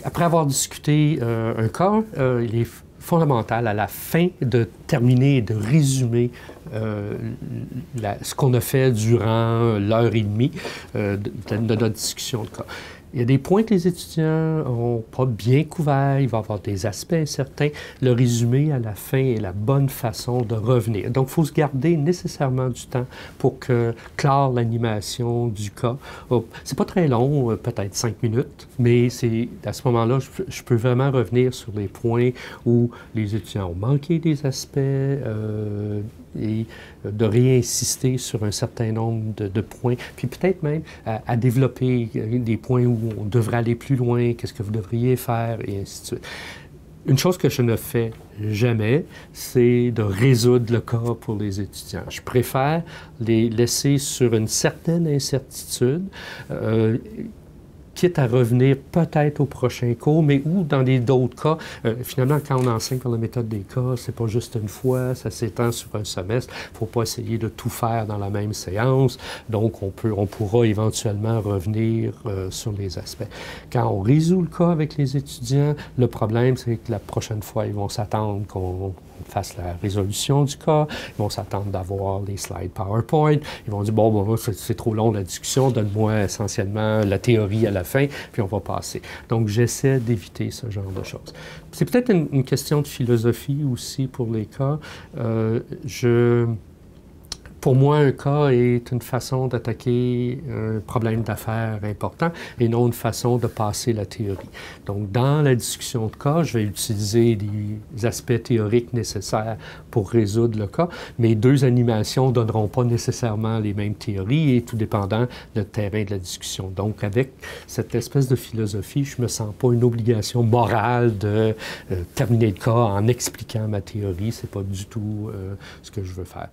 Après avoir discuté un cas, il est fondamental à la fin de terminer et de résumer ce qu'on a fait durant l'heure et demie de notre discussion de cas. Il y a des points que les étudiants n'ont pas bien couverts, il va y avoir des aspects incertains. Le résumé à la fin est la bonne façon de revenir. Donc, il faut se garder nécessairement du temps pour clore l'animation du cas. C'est pas très long, peut-être 5 minutes, mais c'est à ce moment-là, je peux vraiment revenir sur les points où les étudiants ont manqué des aspects et de réinsister sur un certain nombre de points, puis peut-être même à développer des points où on devrait aller plus loin, qu'est-ce que vous devriez faire, et ainsi de suite. Une chose que je ne fais jamais, c'est de résoudre le cas pour les étudiants. Je préfère les laisser sur une certaine incertitude, quitte à revenir peut-être au prochain cours, mais ou dans d'autres cas, finalement, quand on enseigne par la méthode des cas, c'est pas juste une fois, ça s'étend sur un semestre. Il ne faut pas essayer de tout faire dans la même séance. Donc, on pourra éventuellement revenir sur les aspects. Quand on résout le cas avec les étudiants, le problème, c'est que la prochaine fois, ils vont s'attendre qu'on fasse la résolution du cas, ils vont s'attendre d'avoir les slides PowerPoint, ils vont dire, bon c'est trop long la discussion, donne-moi essentiellement la théorie à la fin, puis on va passer. Donc, j'essaie d'éviter ce genre de choses. C'est peut-être une question de philosophie aussi pour les cas. Pour moi, un cas est une façon d'attaquer un problème d'affaires important et non une façon de passer la théorie. Donc, dans la discussion de cas, je vais utiliser les aspects théoriques nécessaires pour résoudre le cas. Mes deux animations ne donneront pas nécessairement les mêmes théories et tout dépendant du terrain de la discussion. Donc, avec cette espèce de philosophie, je ne me sens pas une obligation morale de terminer le cas en expliquant ma théorie. Ce n'est pas du tout ce que je veux faire.